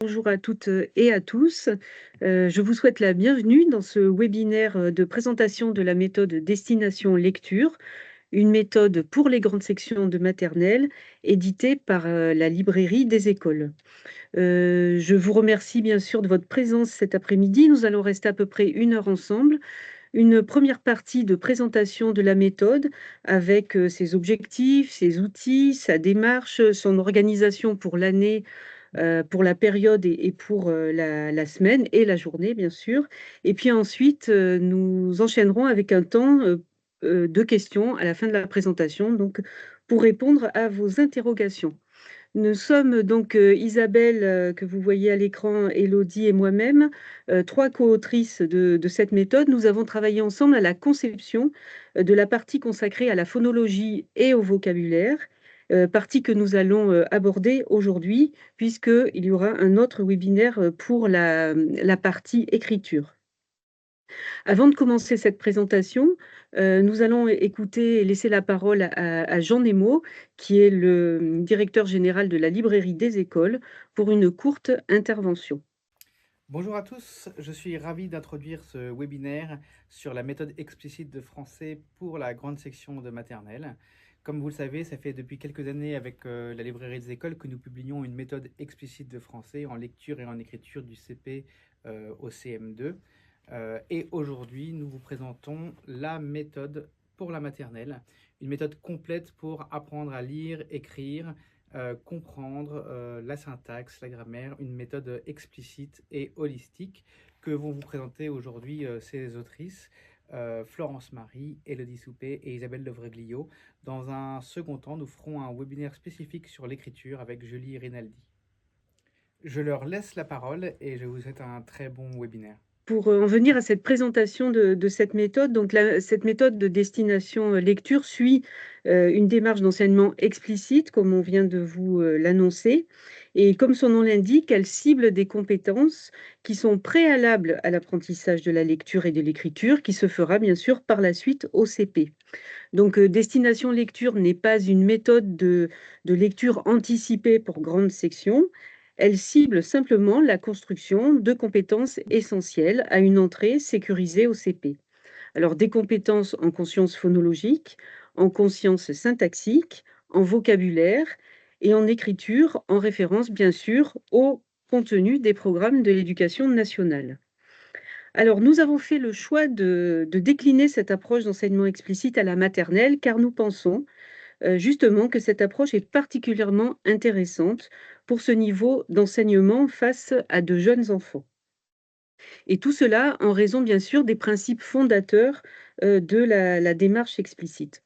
Bonjour à toutes et à tous. Je vous souhaite la bienvenue dans ce webinaire de présentation de la méthode Destination Lecture, une méthode pour les grandes sections de maternelle éditée par la librairie des écoles. Je vous remercie bien sûr de votre présence cet après-midi. Nous allons rester à peu près 1 heure ensemble. Une première partie de présentation de la méthode avec ses objectifs, ses outils, sa démarche, son organisation pour l'année, pour la période et pour la semaine et la journée, bien sûr. Et puis ensuite, nous enchaînerons avec un temps de questions à la fin de la présentation, donc pour répondre à vos interrogations. Nous sommes donc Isabelle, que vous voyez à l'écran, Élodie et moi-même, 3 co-autrices de cette méthode. Nous avons travaillé ensemble à la conception de la partie consacrée à la phonologie et au vocabulaire, partie que nous allons aborder aujourd'hui, puisqu'il y aura un autre webinaire pour la partie écriture. Avant de commencer cette présentation, nous allons écouter et laisser la parole à Jean Nemo, qui est le directeur général de la librairie des écoles, pour une courte intervention. Bonjour à tous, je suis ravi d'introduire ce webinaire sur la méthode explicite de français pour la grande section de maternelle. Comme vous le savez, ça fait depuis quelques années avec la librairie des écoles que nous publions une méthode explicite de français en lecture et en écriture du CP au CM2. Et aujourd'hui, nous vous présentons la méthode pour la maternelle, une méthode complète pour apprendre à lire, écrire, comprendre la syntaxe, la grammaire, une méthode explicite et holistique que vont vous présenter aujourd'hui ces autrices, Florence Marie, Élodie Soupé et Isabelle Levreglio. Dans un second temps, nous ferons un webinaire spécifique sur l'écriture avec Julie Rinaldi. Je leur laisse la parole et je vous souhaite un très bon webinaire. Pour en venir à cette présentation de cette méthode, donc cette méthode de destination lecture suit une démarche d'enseignement explicite, comme on vient de vous l'annoncer. Et comme son nom l'indique, elle cible des compétences qui sont préalables à l'apprentissage de la lecture et de l'écriture, qui se fera bien sûr par la suite au CP. Donc, destination lecture n'est pas une méthode de lecture anticipée pour grande section. Elle cible simplement la construction de compétences essentielles à une entrée sécurisée au CP. Alors, des compétences en conscience phonologique, en conscience syntaxique, en vocabulaire et en écriture, en référence bien sûr au contenu des programmes de l'éducation nationale. Alors, nous avons fait le choix de décliner cette approche d'enseignement explicite à la maternelle, car nous pensons justement que cette approche est particulièrement intéressante pour ce niveau d'enseignement face à de jeunes enfants. Et tout cela en raison, bien sûr, des principes fondateurs de la démarche explicite.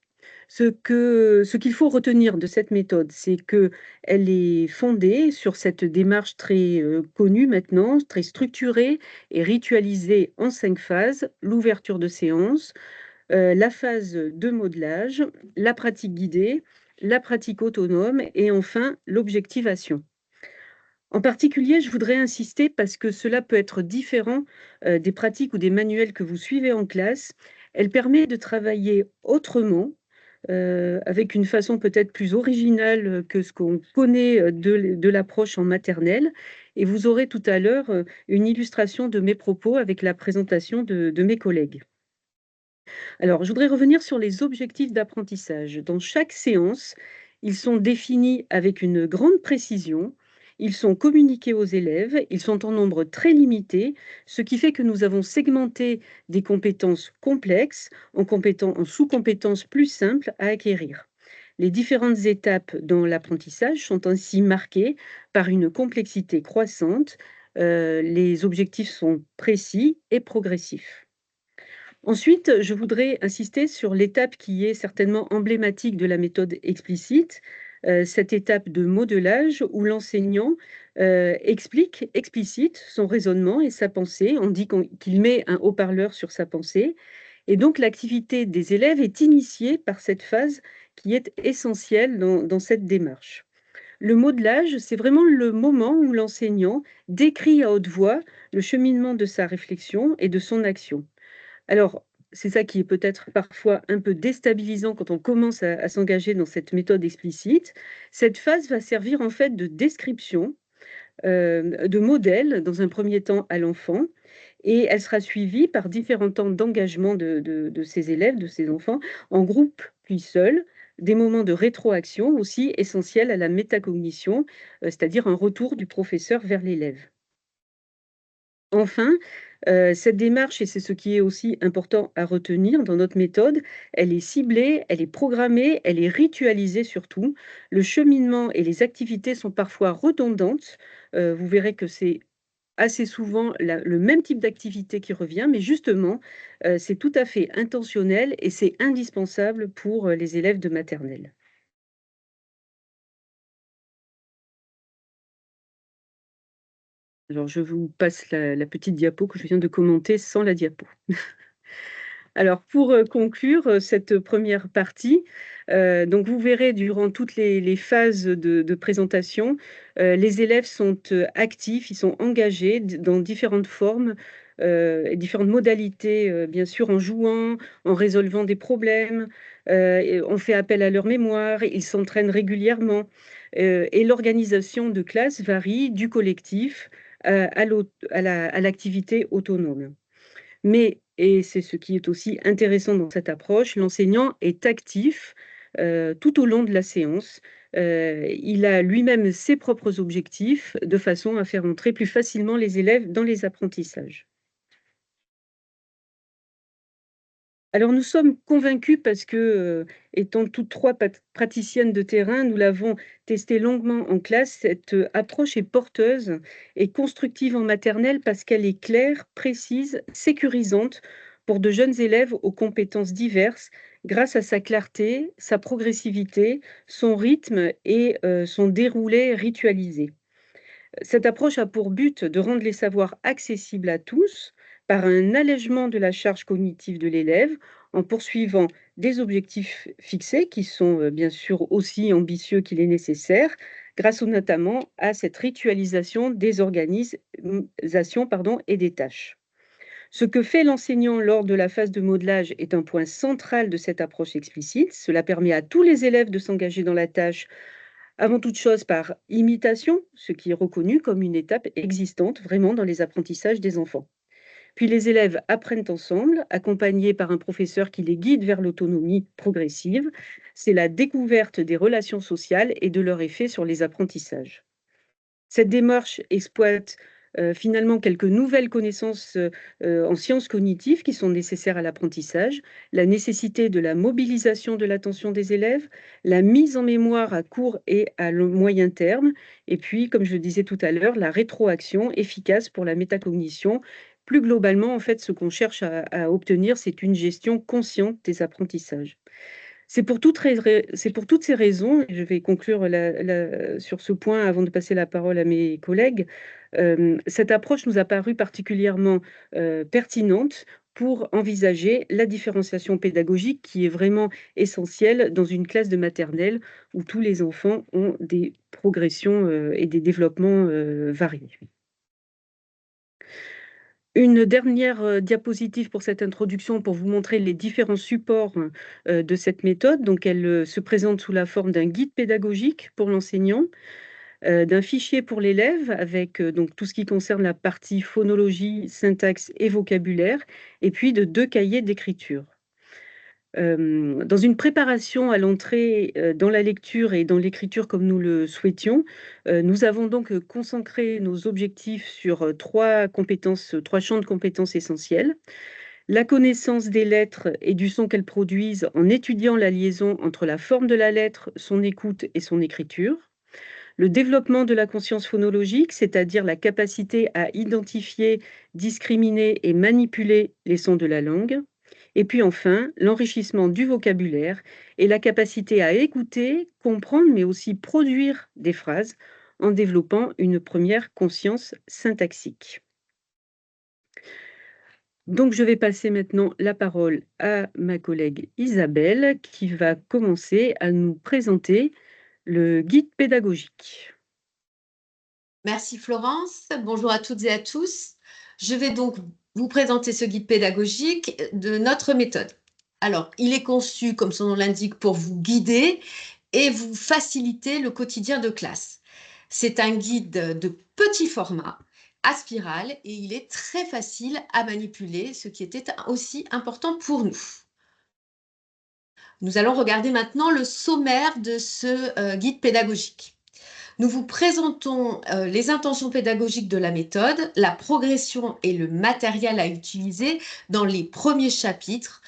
Ce qu'il faut retenir de cette méthode, c'est qu'elle est fondée sur cette démarche très connue maintenant, très structurée et ritualisée en 5 phases: l'ouverture de séance, la phase de modelage, la pratique guidée, la pratique autonome et enfin l'objectivation. En particulier, je voudrais insister parce que cela peut être différent des pratiques ou des manuels que vous suivez en classe. Elle permet de travailler autrement, avec une façon peut-être plus originale que ce qu'on connaît de l'approche en maternelle. Et vous aurez tout à l'heure une illustration de mes propos avec la présentation de mes collègues. Alors, je voudrais revenir sur les objectifs d'apprentissage. Dans chaque séance, ils sont définis avec une grande précision, ils sont communiqués aux élèves, ils sont en nombre très limité, ce qui fait que nous avons segmenté des compétences complexes en sous-compétences plus simples à acquérir. Les différentes étapes dans l'apprentissage sont ainsi marquées par une complexité croissante. Les objectifs sont précis et progressifs. Ensuite, je voudrais insister sur l'étape qui est certainement emblématique de la méthode explicite, cette étape de modelage où l'enseignant explicite son raisonnement et sa pensée. On dit qu'il met un haut-parleur sur sa pensée. Et donc, l'activité des élèves est initiée par cette phase qui est essentielle dans cette démarche. Le modelage, c'est vraiment le moment où l'enseignant décrit à haute voix le cheminement de sa réflexion et de son action. Alors, c'est ça qui est peut-être parfois un peu déstabilisant quand on commence à s'engager dans cette méthode explicite. Cette phase va servir en fait de description de modèle, dans un premier temps à l'enfant, et elle sera suivie par différents temps d'engagement de ces élèves, de ces enfants, en groupe puis seul, des moments de rétroaction aussi essentiels à la métacognition, c'est-à-dire un retour du professeur vers l'élève. Enfin, cette démarche, et c'est ce qui est aussi important à retenir dans notre méthode, elle est ciblée, elle est programmée, elle est ritualisée surtout. Le cheminement et les activités sont parfois redondantes. Vous verrez que c'est assez souvent le même type d'activité qui revient, mais justement, c'est tout à fait intentionnel et c'est indispensable pour, les élèves de maternelle. Alors je vous passe la petite diapo que je viens de commenter sans la diapo. Alors pour, conclure, cette première partie, donc vous verrez durant toutes les phases de présentation, les élèves sont, actifs, ils sont engagés dans différentes formes, et différentes modalités, bien sûr en jouant, en résolvant des problèmes, et on fait appel à leur mémoire, ils s'entraînent régulièrement, et l'organisation de classe varie du collectif, à l'activité autonome. Mais, et c'est ce qui est aussi intéressant dans cette approche, l'enseignant est actif, tout au long de la séance. Il a lui-même ses propres objectifs, de façon à faire entrer plus facilement les élèves dans les apprentissages. Alors nous sommes convaincus parce que, étant toutes 3 praticiennes de terrain, nous l'avons testé longuement en classe. Cette, approche est porteuse et constructive en maternelle parce qu'elle est claire, précise, sécurisante pour de jeunes élèves aux compétences diverses grâce à sa clarté, sa progressivité, son rythme et son déroulé ritualisé. Cette approche a pour but de rendre les savoirs accessibles à tous par un allègement de la charge cognitive de l'élève en poursuivant des objectifs fixés qui sont bien sûr aussi ambitieux qu'il est nécessaire, grâce notamment à cette ritualisation des organisations et des tâches. Ce que fait l'enseignant lors de la phase de modelage est un point central de cette approche explicite. Cela permet à tous les élèves de s'engager dans la tâche avant toute chose par imitation, ce qui est reconnu comme une étape existante vraiment dans les apprentissages des enfants. Puis les élèves apprennent ensemble, accompagnés par un professeur qui les guide vers l'autonomie progressive. C'est la découverte des relations sociales et de leur effet sur les apprentissages. Cette démarche exploite, finalement quelques nouvelles connaissances, en sciences cognitives qui sont nécessaires à l'apprentissage, la nécessité de la mobilisation de l'attention des élèves, la mise en mémoire à court et à long moyen terme et puis, comme je le disais tout à l'heure, la rétroaction efficace pour la métacognition. Plus globalement, en fait, ce qu'on cherche à obtenir, c'est une gestion consciente des apprentissages. C'est pour toutes ces raisons, et je vais conclure sur ce point avant de passer la parole à mes collègues, cette approche nous a paru particulièrement, pertinente pour envisager la différenciation pédagogique qui est vraiment essentielle dans une classe de maternelle où tous les enfants ont des progressions, et des développements, variés. Une dernière, diapositive pour cette introduction, pour vous montrer les différents supports, de cette méthode. Donc elle, se présente sous la forme d'un guide pédagogique pour l'enseignant, d'un fichier pour l'élève avec, donc tout ce qui concerne la partie phonologie, syntaxe et vocabulaire et puis de 2 cahiers d'écriture. Dans une préparation à l'entrée, dans la lecture et dans l'écriture comme nous le souhaitions, nous avons donc, concentré nos objectifs sur, 3 compétences, 3 champs de compétences essentiels. La connaissance des lettres et du son qu'elles produisent en étudiant la liaison entre la forme de la lettre, son écoute et son écriture. Le développement de la conscience phonologique, c'est-à-dire la capacité à identifier, discriminer et manipuler les sons de la langue. Et puis enfin, l'enrichissement du vocabulaire et la capacité à écouter, comprendre, mais aussi produire des phrases en développant une première conscience syntaxique. Donc, je vais passer maintenant la parole à ma collègue Isabelle qui va commencer à nous présenter le guide pédagogique. Merci Florence. Bonjour à toutes et à tous. Je vais donc vous présenter ce guide pédagogique de notre méthode. Alors, il est conçu, comme son nom l'indique, pour vous guider et vous faciliter le quotidien de classe. C'est un guide de petit format, à spirale, et il est très facile à manipuler, ce qui était aussi important pour nous. Nous allons regarder maintenant le sommaire de ce guide pédagogique. Nous vous présentons les intentions pédagogiques de la méthode, la progression et le matériel à utiliser dans les premiers chapitres.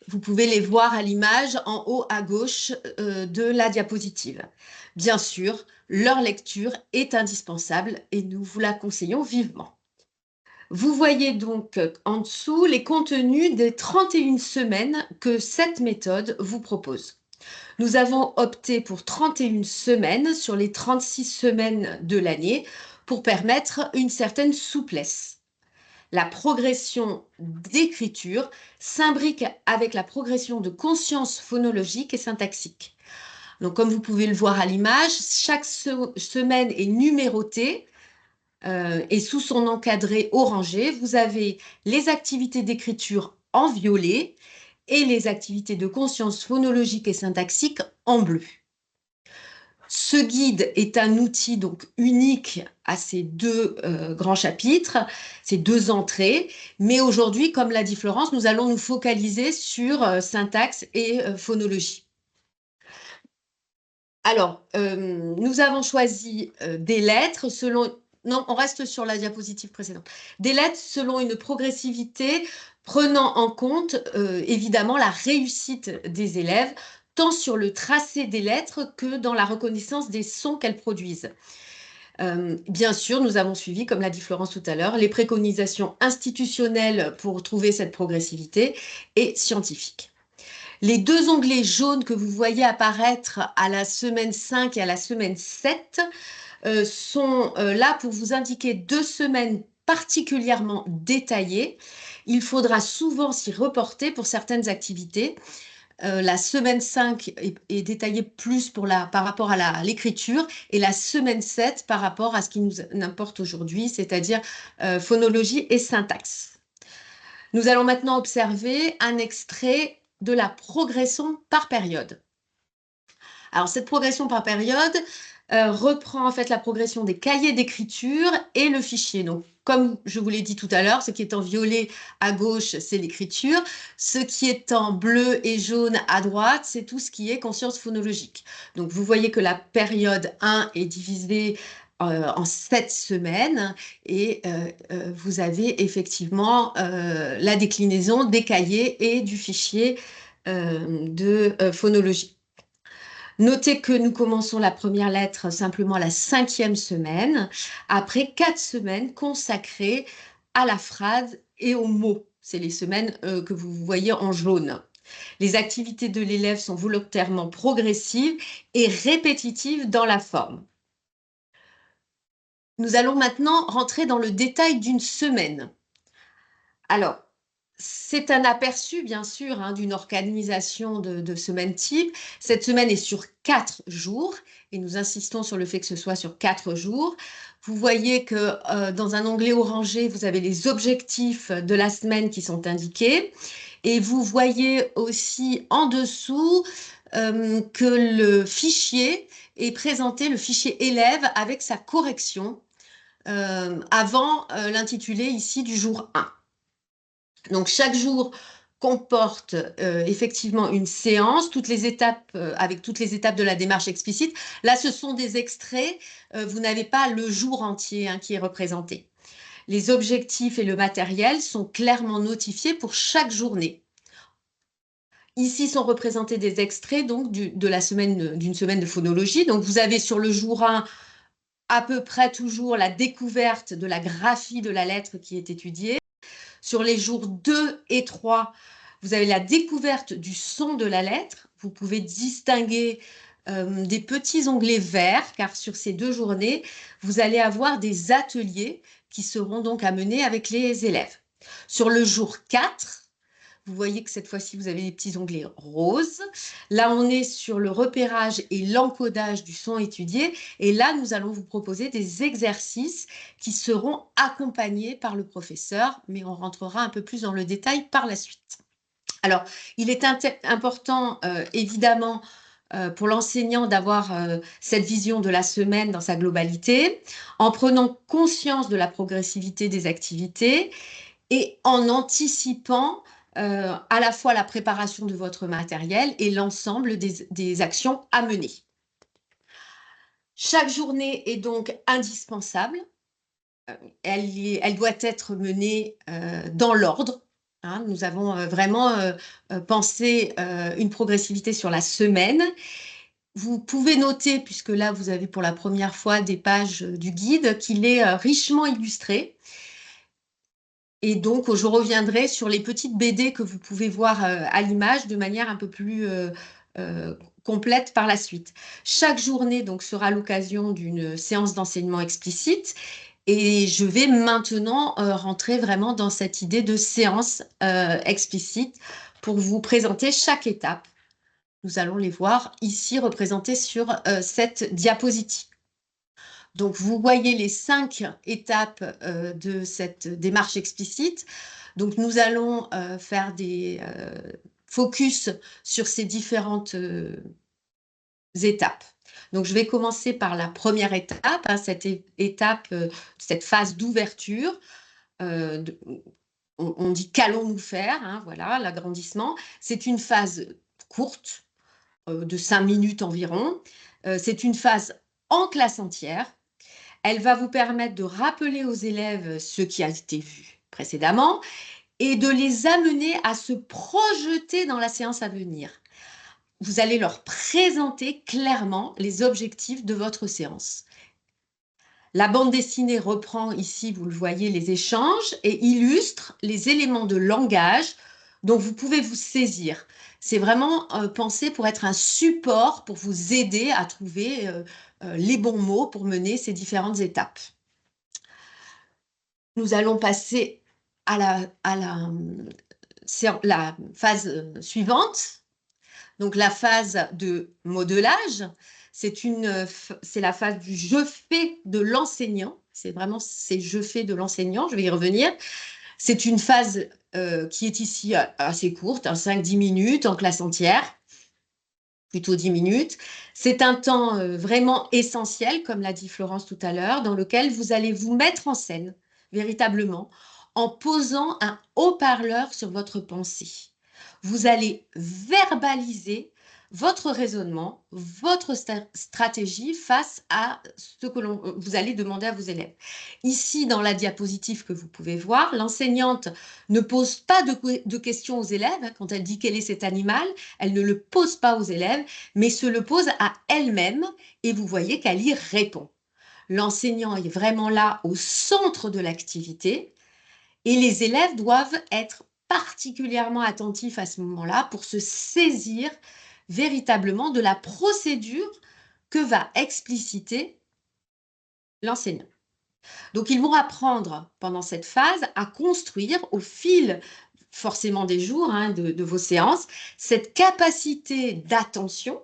Vous pouvez les voir à l'image en haut à gauche de la diapositive. Bien sûr, leur lecture est indispensable et nous vous la conseillons vivement. Vous voyez donc en dessous les contenus des 31 semaines que cette méthode vous propose. Nous avons opté pour 31 semaines sur les 36 semaines de l'année pour permettre une certaine souplesse. La progression d'écriture s'imbrique avec la progression de conscience phonologique et syntaxique. Donc, comme vous pouvez le voir à l'image, chaque semaine est numérotée et sous son encadré orangé, vous avez les activités d'écriture en violet et les activités de conscience phonologique et syntaxique en bleu. Ce guide est un outil donc unique à ces deux grands chapitres, ces deux entrées, mais aujourd'hui, comme l'a dit Florence, nous allons nous focaliser sur syntaxe et phonologie. Alors, nous avons choisi des lettres selon... Non, on reste sur la diapositive précédente. Des lettres selon une progressivité prenant en compte évidemment la réussite des élèves, tant sur le tracé des lettres que dans la reconnaissance des sons qu'elles produisent. Bien sûr, nous avons suivi, comme l'a dit Florence tout à l'heure, les préconisations institutionnelles pour trouver cette progressivité et scientifiques. Les deux onglets jaunes que vous voyez apparaître à la semaine 5 et à la semaine 7 sont là pour vous indiquer 2 semaines particulièrement détaillées. Il faudra souvent s'y reporter pour certaines activités. La semaine 5 est détaillée plus par rapport à l'écriture et la semaine 7 par rapport à ce qui nous importe aujourd'hui, c'est-à-dire phonologie et syntaxe. Nous allons maintenant observer un extrait de la progression par période. Alors, cette progression par période reprend en fait la progression des cahiers d'écriture et le fichier. Donc, comme je vous l'ai dit tout à l'heure, ce qui est en violet à gauche, c'est l'écriture. Ce qui est en bleu et jaune à droite, c'est tout ce qui est conscience phonologique. Donc, vous voyez que la période 1 est divisée en 7 semaines et vous avez effectivement la déclinaison des cahiers et du fichier de phonologie. Notez que nous commençons la première lettre simplement la 5e semaine, après 4 semaines consacrées à la phrase et aux mots. C'est les semaines que vous voyez en jaune. Les activités de l'élève sont volontairement progressives et répétitives dans la forme. Nous allons maintenant rentrer dans le détail d'une semaine. Alors, c'est un aperçu, bien sûr, d'une organisation de semaine type. Cette semaine est sur 4 jours et nous insistons sur le fait que ce soit sur 4 jours. Vous voyez que dans un onglet orangé, vous avez les objectifs de la semaine qui sont indiqués. Et vous voyez aussi en dessous que le fichier est présenté, le fichier élève avec sa correction avant l'intitulé ici du jour 1. Donc, chaque jour comporte effectivement une séance, toutes les étapes, avec toutes les étapes de la démarche explicite. Là, ce sont des extraits, vous n'avez pas le jour entier qui est représenté. Les objectifs et le matériel sont clairement notifiés pour chaque journée. Ici sont représentés des extraits donc, d'une semaine de phonologie. Donc, vous avez sur le jour 1 à peu près toujours la découverte de la graphie de la lettre qui est étudiée. Sur les jours 2 et 3, vous avez la découverte du son de la lettre. Vous pouvez distinguer des petits onglets verts, car sur ces 2 journées, vous allez avoir des ateliers qui seront donc à mener avec les élèves. Sur le jour 4, vous voyez que cette fois-ci, vous avez des petits onglets roses. Là, on est sur le repérage et l'encodage du son étudié. Et là, nous allons vous proposer des exercices qui seront accompagnés par le professeur, mais on rentrera un peu plus dans le détail par la suite. Alors, il est important, évidemment, pour l'enseignant d'avoir cette vision de la semaine dans sa globalité, en prenant conscience de la progressivité des activités et en anticipant à la fois la préparation de votre matériel et l'ensemble des actions à mener. Chaque journée est donc indispensable. Elle doit être menée dans l'ordre. Hein. Nous avons vraiment pensé une progressivité sur la semaine. Vous pouvez noter, puisque là vous avez pour la première fois des pages du guide, qu'il est richement illustré. Et donc, je reviendrai sur les petites BD que vous pouvez voir à l'image de manière un peu plus complète par la suite. Chaque journée donc, sera l'occasion d'une séance d'enseignement explicite. Et je vais maintenant rentrer vraiment dans cette idée de séance explicite pour vous présenter chaque étape. Nous allons les voir ici représentées sur cette diapositive. Donc, vous voyez les 5 étapes de cette démarche explicite. Donc, nous allons faire des focus sur ces différentes étapes. Donc, je vais commencer par la première étape, hein, cette étape, cette phase d'ouverture. On dit qu'allons-nous faire, hein, voilà, l'agrandissement. C'est une phase courte, de 5 minutes environ. C'est une phase en classe entière. Elle va vous permettre de rappeler aux élèves ce qui a été vu précédemment et de les amener à se projeter dans la séance à venir. Vous allez leur présenter clairement les objectifs de votre séance. La bande dessinée reprend ici, vous le voyez, les échanges et illustre les éléments de langage dont vous pouvez vous saisir. C'est vraiment pensé pour être un support pour vous aider à trouver les bons mots pour mener ces différentes étapes. Nous allons passer à la phase suivante. Donc la phase de modelage, c'est la phase du je fais de l'enseignant. C'est vraiment je fais de l'enseignant, je vais y revenir. C'est une phase qui est ici assez courte, 5-10 minutes en classe entière, plutôt 10 minutes. C'est un temps vraiment essentiel, comme l'a dit Florence tout à l'heure, dans lequel vous allez vous mettre en scène, véritablement, en posant un haut-parleur sur votre pensée. Vous allez verbaliser votre raisonnement, votre stratégie face à ce que vous allez demander à vos élèves. Ici, dans la diapositive que vous pouvez voir, l'enseignante ne pose pas de questions aux élèves. Quand elle dit quel est cet animal, elle ne le pose pas aux élèves, mais se le pose à elle-même et vous voyez qu'elle y répond. L'enseignant est vraiment là au centre de l'activité et les élèves doivent être particulièrement attentifs à ce moment-là pour se saisir véritablement de la procédure que va expliciter l'enseignant. Donc, ils vont apprendre pendant cette phase à construire au fil forcément des jours hein, de vos séances cette capacité d'attention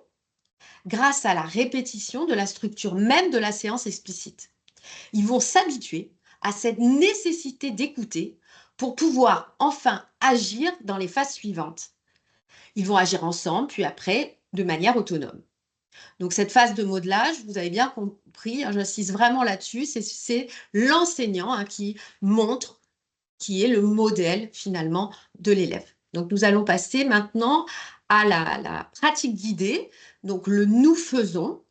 grâce à la répétition de la structure même de la séance explicite. Ils vont s'habituer à cette nécessité d'écouter pour pouvoir enfin agir dans les phases suivantes. Ils vont agir ensemble, puis après, de manière autonome. Donc, cette phase de modelage, vous avez bien compris, hein, j'insiste vraiment là-dessus, c'est l'enseignant hein, qui montre, qui est le modèle finalement de l'élève. Donc, nous allons passer maintenant à la pratique guidée, donc le « nous faisons ».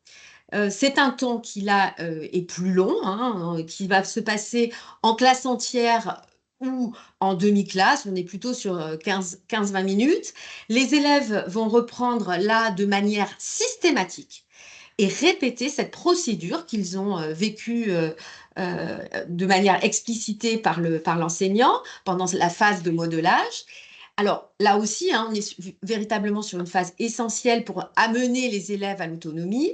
C'est un temps qui là est plus long, hein, qui va se passer en classe entière ou en demi-classe, on est plutôt sur 15-20 minutes. Les élèves vont reprendre là de manière systématique et répéter cette procédure qu'ils ont vécue de manière explicitée par l'enseignant pendant la phase de modelage. Alors là aussi, hein, on est véritablement sur une phase essentielle pour amener les élèves à l'autonomie.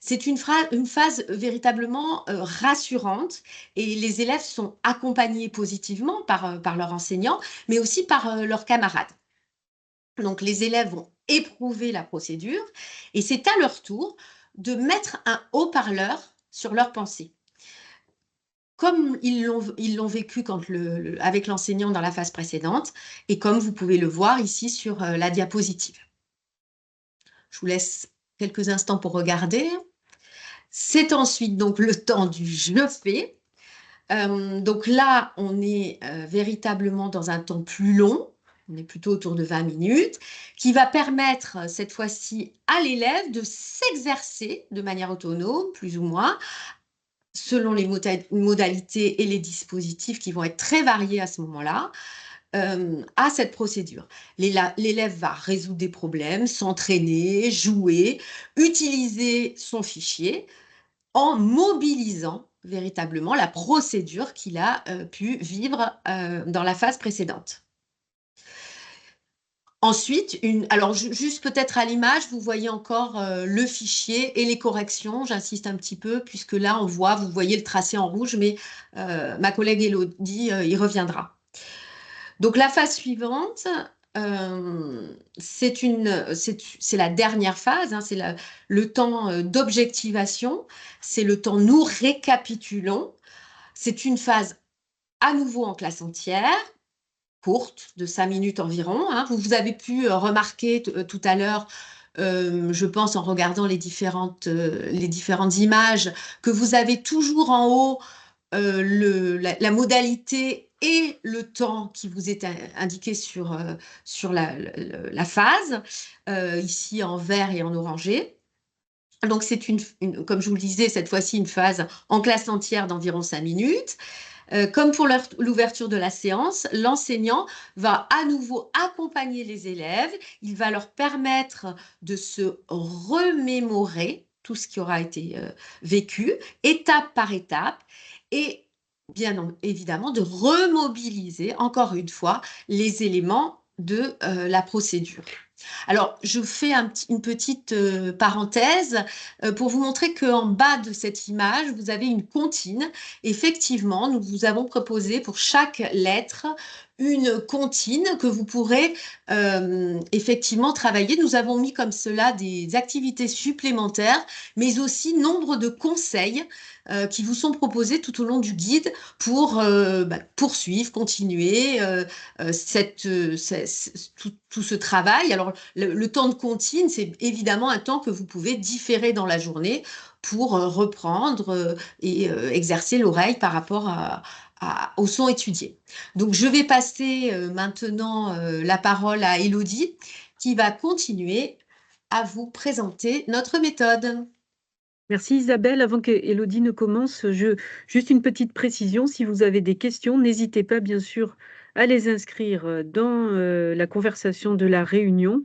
C'est une phase véritablement rassurante et les élèves sont accompagnés positivement par leur enseignant, mais aussi par leurs camarades. Donc, les élèves vont éprouver la procédure et c'est à leur tour de mettre un haut-parleur sur leur pensée. Comme ils l'ont vécu avec l'enseignant dans la phase précédente et comme vous pouvez le voir ici sur la diapositive. Je vous laisse quelques instants pour regarder. C'est ensuite donc le temps du je fais. Donc là, on est véritablement dans un temps plus long, on est plutôt autour de 20 minutes, qui va permettre cette fois-ci à l'élève de s'exercer de manière autonome, plus ou moins, selon les modalités et les dispositifs qui vont être très variés à ce moment-là, à cette procédure. L'élève va résoudre des problèmes, s'entraîner, jouer, utiliser son fichier en mobilisant véritablement la procédure qu'il a pu vivre dans la phase précédente. Ensuite, alors juste peut-être à l'image, vous voyez encore le fichier et les corrections. J'insiste un petit peu puisque là, vous voyez le tracé en rouge, mais ma collègue Elodie y reviendra. Donc la phase suivante, c'est la dernière phase, hein, c'est le temps d'objectivation, c'est le temps nous récapitulons. C'est une phase à nouveau en classe entière, courte, de 5 minutes environ, hein. Vous avez pu remarquer tout à l'heure, je pense en regardant les différentes images, que vous avez toujours en haut la modalité et le temps qui vous est indiqué sur la phase, ici en vert et en orangé. Donc c'est comme je vous le disais, cette fois-ci une phase en classe entière d'environ 5 minutes. Comme pour l'ouverture de la séance, l'enseignant va à nouveau accompagner les élèves, il va leur permettre de se remémorer tout ce qui aura été vécu, étape par étape, et bien évidemment de remobiliser encore une fois les éléments de la procédure. Alors, je fais une petite parenthèse pour vous montrer qu'en bas de cette image, vous avez une comptine. Effectivement, nous vous avons proposé pour chaque lettre une comptine que vous pourrez effectivement travailler. Nous avons mis comme cela des activités supplémentaires, mais aussi nombre de conseils qui vous sont proposés tout au long du guide pour poursuivre, continuer tout ce travail. Alors, le temps de comptine, c'est évidemment un temps que vous pouvez différer dans la journée pour reprendre et exercer l'oreille par rapport au son étudié. Donc, je vais passer maintenant la parole à Elodie qui va continuer à vous présenter notre méthode. Merci Isabelle. Avant que Élodie ne commence, juste une petite précision. Si vous avez des questions, n'hésitez pas bien sûr à les inscrire dans la conversation de la réunion,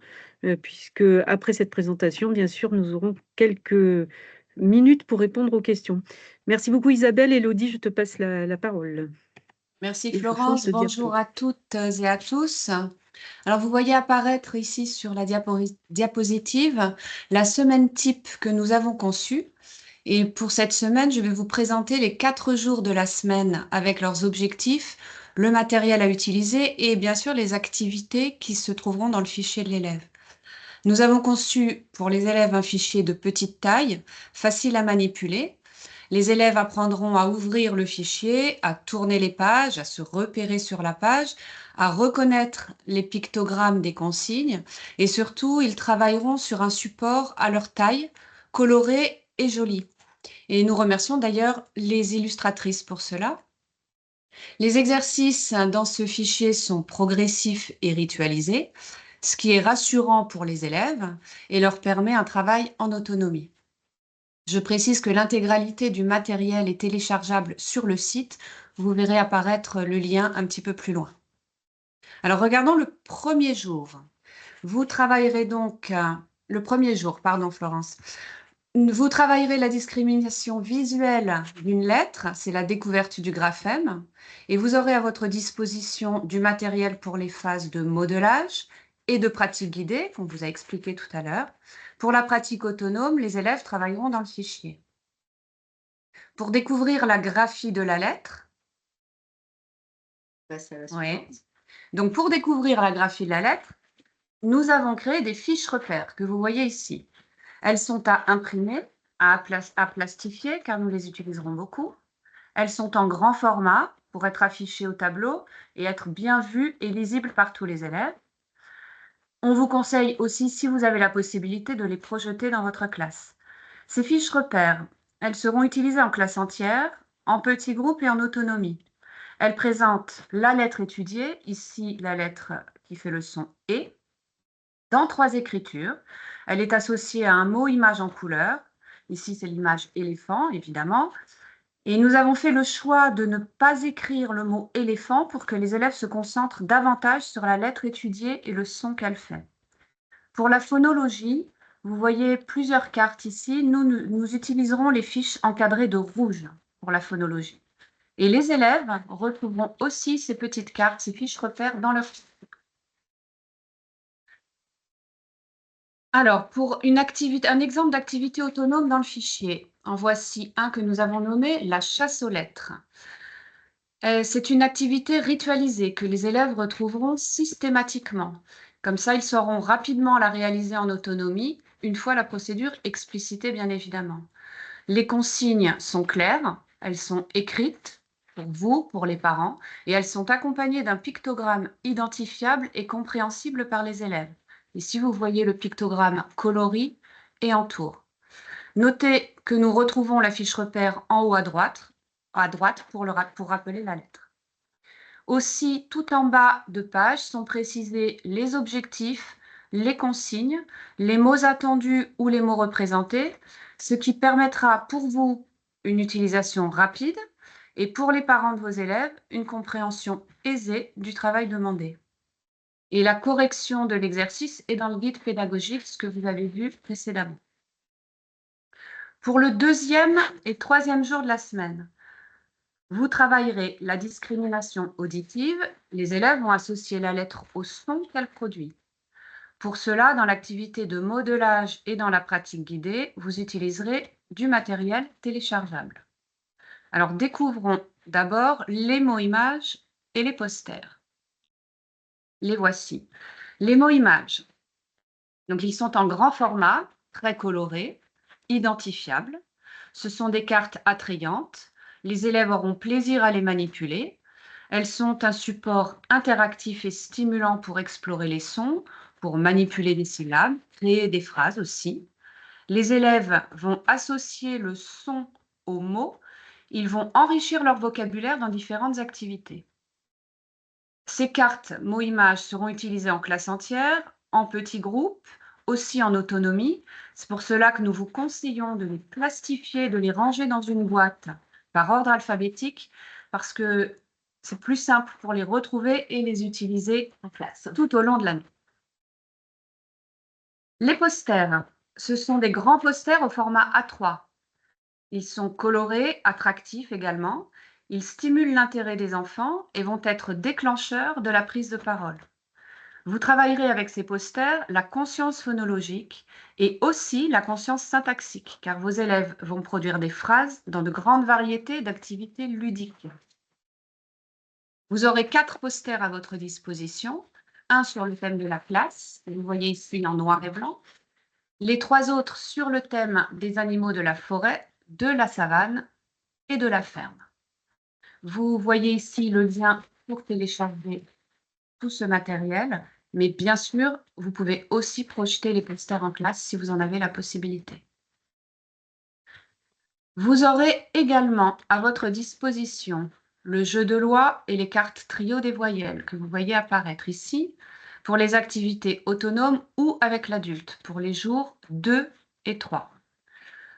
puisque après cette présentation, bien sûr, nous aurons quelques minutes pour répondre aux questions. Merci beaucoup Isabelle. Élodie, je te passe la parole. Merci Et je change Florence, de diapo. bonjour à toutes et à tous. Alors vous voyez apparaître ici sur la diapositive la semaine type que nous avons conçue. Et pour cette semaine, je vais vous présenter les 4 jours de la semaine avec leurs objectifs, le matériel à utiliser et bien sûr les activités qui se trouveront dans le fichier de l'élève. Nous avons conçu pour les élèves un fichier de petite taille, facile à manipuler. Les élèves apprendront à ouvrir le fichier, à tourner les pages, à se repérer sur la page, à reconnaître les pictogrammes des consignes et surtout, ils travailleront sur un support à leur taille, coloré et joli. Et nous remercions d'ailleurs les illustratrices pour cela. Les exercices dans ce fichier sont progressifs et ritualisés, ce qui est rassurant pour les élèves et leur permet un travail en autonomie. Je précise que l'intégralité du matériel est téléchargeable sur le site. Vous verrez apparaître le lien un petit peu plus loin. Alors, regardons le premier jour. Vous travaillerez donc le premier jour, pardon Florence. Vous travaillerez la discrimination visuelle d'une lettre, c'est la découverte du graphème, et vous aurez à votre disposition du matériel pour les phases de modelage et de pratique guidée, qu'on vous a expliqué tout à l'heure. Pour la pratique autonome, les élèves travailleront dans le fichier. Pour découvrir la graphie de la lettre, oui. Donc pour découvrir la graphie de la lettre, nous avons créé des fiches repères que vous voyez ici. Elles sont à imprimer, à plastifier, car nous les utiliserons beaucoup. Elles sont en grand format pour être affichées au tableau et être bien vues et lisibles par tous les élèves. On vous conseille aussi, si vous avez la possibilité, de les projeter dans votre classe. Ces fiches repères, elles seront utilisées en classe entière, en petits groupes et en autonomie. Elles présentent la lettre étudiée, ici la lettre qui fait le son « et », dans 3 écritures. Elle est associée à un mot image en couleur. Ici, c'est l'image éléphant, évidemment. Et nous avons fait le choix de ne pas écrire le mot éléphant pour que les élèves se concentrent davantage sur la lettre étudiée et le son qu'elle fait. Pour la phonologie, vous voyez plusieurs cartes ici. Nous utiliserons les fiches encadrées de rouge pour la phonologie. Et les élèves retrouveront aussi ces petites cartes, ces fiches repères dans leur... Alors, pour un exemple d'activité autonome dans le fichier, en voici un que nous avons nommé la chasse aux lettres. C'est une activité ritualisée que les élèves retrouveront systématiquement. Comme ça, ils sauront rapidement la réaliser en autonomie, une fois la procédure explicitée, bien évidemment. Les consignes sont claires, elles sont écrites pour vous, pour les parents, et elles sont accompagnées d'un pictogramme identifiable et compréhensible par les élèves. Ici, vous voyez le pictogramme coloris et en tour. Notez que nous retrouvons la fiche repère en haut à droite pour rappeler la lettre. Aussi, tout en bas de page sont précisés les objectifs, les consignes, les mots attendus ou les mots représentés, ce qui permettra pour vous une utilisation rapide et pour les parents de vos élèves, une compréhension aisée du travail demandé. Et la correction de l'exercice est dans le guide pédagogique, ce que vous avez vu précédemment. Pour le 2e et 3e jour de la semaine, vous travaillerez la discrimination auditive. Les élèves vont associer la lettre au son qu'elle produit. Pour cela, dans l'activité de modelage et dans la pratique guidée, vous utiliserez du matériel téléchargeable. Alors, découvrons d'abord les mots-images et les posters. Les voici. Les mots-images. Donc, ils sont en grand format, très colorés, identifiables. Ce sont des cartes attrayantes. Les élèves auront plaisir à les manipuler. Elles sont un support interactif et stimulant pour explorer les sons, pour manipuler des syllabes, créer des phrases aussi. Les élèves vont associer le son aux mots. Ils vont enrichir leur vocabulaire dans différentes activités. Ces cartes mots-images seront utilisées en classe entière, en petits groupes, aussi en autonomie. C'est pour cela que nous vous conseillons de les plastifier, de les ranger dans une boîte par ordre alphabétique, parce que c'est plus simple pour les retrouver et les utiliser en classe tout au long de l'année. Les posters, ce sont des grands posters au format A3. Ils sont colorés, attractifs également. Ils stimulent l'intérêt des enfants et vont être déclencheurs de la prise de parole. Vous travaillerez avec ces posters la conscience phonologique et aussi la conscience syntaxique, car vos élèves vont produire des phrases dans de grandes variétés d'activités ludiques. Vous aurez 4 posters à votre disposition, un sur le thème de la classe, vous voyez ici en noir et blanc, les 3 autres sur le thème des animaux de la forêt, de la savane et de la ferme. Vous voyez ici le lien pour télécharger tout ce matériel, mais bien sûr, vous pouvez aussi projeter les posters en classe si vous en avez la possibilité. Vous aurez également à votre disposition le jeu de loi et les cartes trio des voyelles que vous voyez apparaître ici pour les activités autonomes ou avec l'adulte pour les jours 2 et 3.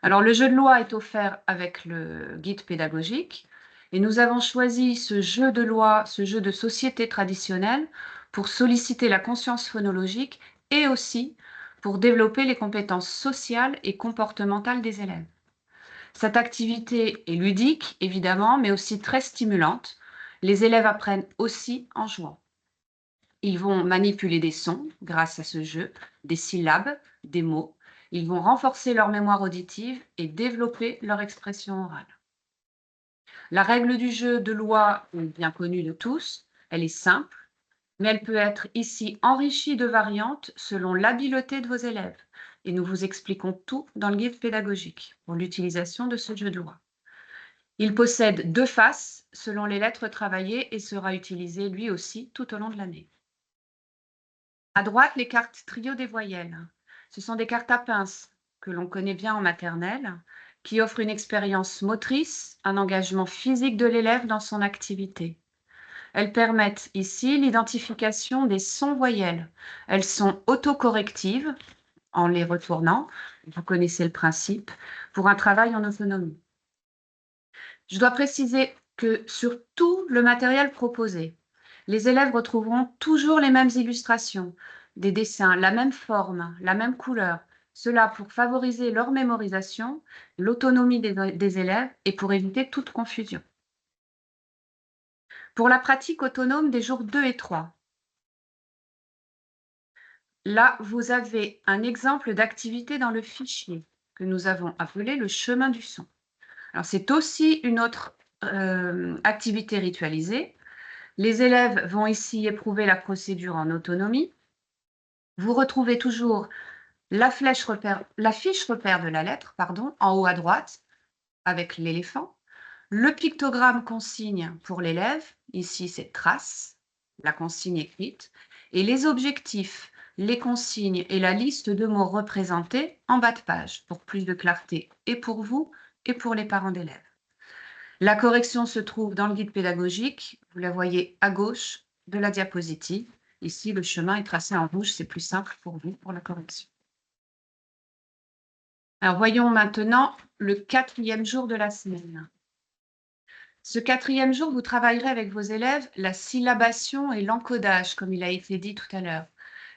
Alors, le jeu de loi est offert avec le guide pédagogique et nous avons choisi ce jeu de loi, ce jeu de société traditionnelle pour solliciter la conscience phonologique et aussi pour développer les compétences sociales et comportementales des élèves. Cette activité est ludique, évidemment, mais aussi très stimulante. Les élèves apprennent aussi en jouant. Ils vont manipuler des sons grâce à ce jeu, des syllabes, des mots. Ils vont renforcer leur mémoire auditive et développer leur expression orale. La règle du jeu de loi est bien connue de tous. Elle est simple, mais elle peut être ici enrichie de variantes selon l'habileté de vos élèves. Et nous vous expliquons tout dans le guide pédagogique pour l'utilisation de ce jeu de loi. Il possède 2 faces selon les lettres travaillées et sera utilisé lui aussi tout au long de l'année. À droite, les cartes trio des voyelles. Ce sont des cartes à pince que l'on connaît bien en maternelle, qui offrent une expérience motrice, un engagement physique de l'élève dans son activité. Elles permettent ici l'identification des sons voyelles. Elles sont autocorrectives en les retournant, vous connaissez le principe, pour un travail en autonomie. Je dois préciser que sur tout le matériel proposé, les élèves retrouveront toujours les mêmes illustrations, des dessins, la même forme, la même couleur. Cela pour favoriser leur mémorisation, l'autonomie des élèves et pour éviter toute confusion. Pour la pratique autonome des jours 2 et 3, là, vous avez un exemple d'activité dans le fichier que nous avons appelé le chemin du son. Alors, c'est aussi une autre activité ritualisée. Les élèves vont ici éprouver la procédure en autonomie. Vous retrouvez toujours la fiche repère de la lettre, en haut à droite, avec l'éléphant. Le pictogramme consigne pour l'élève, ici c'est trace, la consigne écrite, et les objectifs, les consignes et la liste de mots représentés en bas de page, pour plus de clarté et pour vous et pour les parents d'élèves. La correction se trouve dans le guide pédagogique, vous la voyez à gauche de la diapositive. Ici, le chemin est tracé en rouge, c'est plus simple pour vous pour la correction. Alors, voyons maintenant le 4e jour de la semaine. Ce 4e jour, vous travaillerez avec vos élèves la syllabation et l'encodage, comme il a été dit tout à l'heure,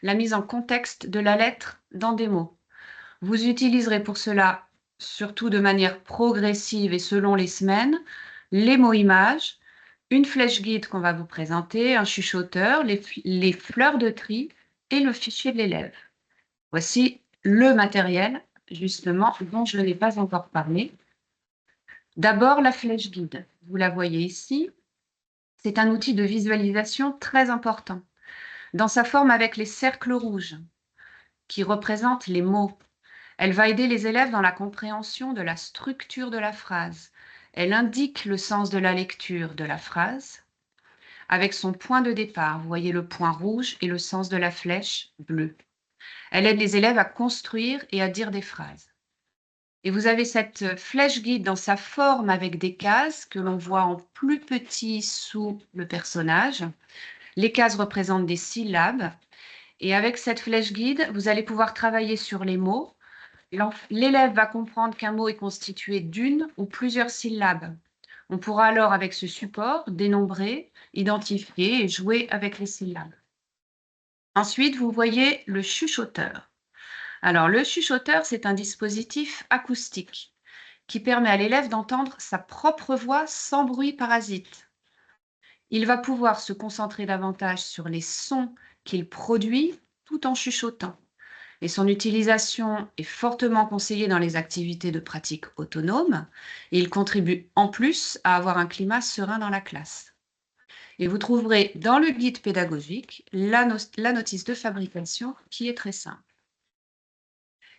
la mise en contexte de la lettre dans des mots. Vous utiliserez pour cela, surtout de manière progressive et selon les semaines, les mots-images, une flèche guide qu'on va vous présenter, un chuchoteur, les fleurs de tri et le fichier de l'élève. Voici le matériel, justement, dont je n'ai pas encore parlé. D'abord, la flèche guide. Vous la voyez ici. C'est un outil de visualisation très important. Dans sa forme avec les cercles rouges, qui représentent les mots. Elle va aider les élèves dans la compréhension de la structure de la phrase. Elle indique le sens de la lecture de la phrase avec son point de départ. Vous voyez le point rouge et le sens de la flèche bleue. Elle aide les élèves à construire et à dire des phrases. Et vous avez cette flèche guide dans sa forme avec des cases que l'on voit en plus petit sous le personnage. Les cases représentent des syllabes. Et avec cette flèche guide, vous allez pouvoir travailler sur les mots. L'élève va comprendre qu'un mot est constitué d'une ou plusieurs syllabes. On pourra alors, avec ce support, dénombrer, identifier et jouer avec les syllabes. Ensuite, vous voyez le chuchoteur. Alors, le chuchoteur, c'est un dispositif acoustique qui permet à l'élève d'entendre sa propre voix sans bruit parasite. Il va pouvoir se concentrer davantage sur les sons qu'il produit tout en chuchotant. Et son utilisation est fortement conseillée dans les activités de pratique autonome. Et il contribue en plus à avoir un climat serein dans la classe. Et vous trouverez dans le guide pédagogique la notice de fabrication qui est très simple.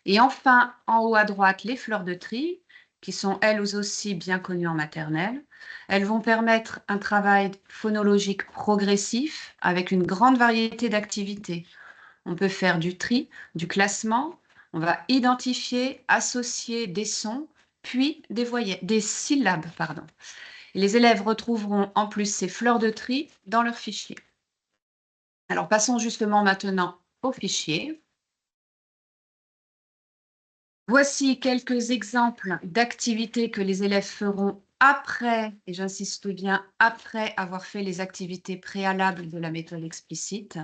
Et enfin, en haut à droite, les fleurs de tri, qui sont elles aussi bien connues en maternelle. Elles vont permettre un travail phonologique progressif avec une grande variété d'activités. On peut faire du tri, du classement, on va identifier, associer des sons, puis des syllabes. Et les élèves retrouveront en plus ces fleurs de tri dans leur fichier. Alors passons justement maintenant au fichier. Voici quelques exemples d'activités que les élèves feront après, et j'insiste bien, après avoir fait les activités préalables de la méthode explicite.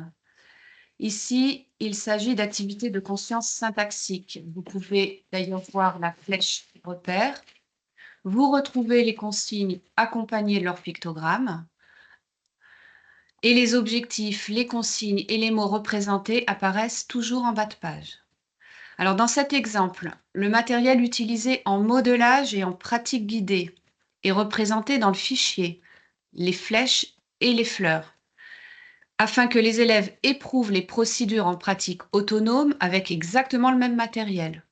Ici, il s'agit d'activités de conscience syntaxique. Vous pouvez d'ailleurs voir la flèche repère. Vous retrouvez les consignes accompagnées de leur pictogramme. Et les objectifs, les consignes et les mots représentés apparaissent toujours en bas de page. Alors, dans cet exemple, le matériel utilisé en modelage et en pratique guidée est représenté dans le fichier, les flèches et les fleurs, afin que les élèves éprouvent les procédures en pratique autonome avec exactement le même matériel.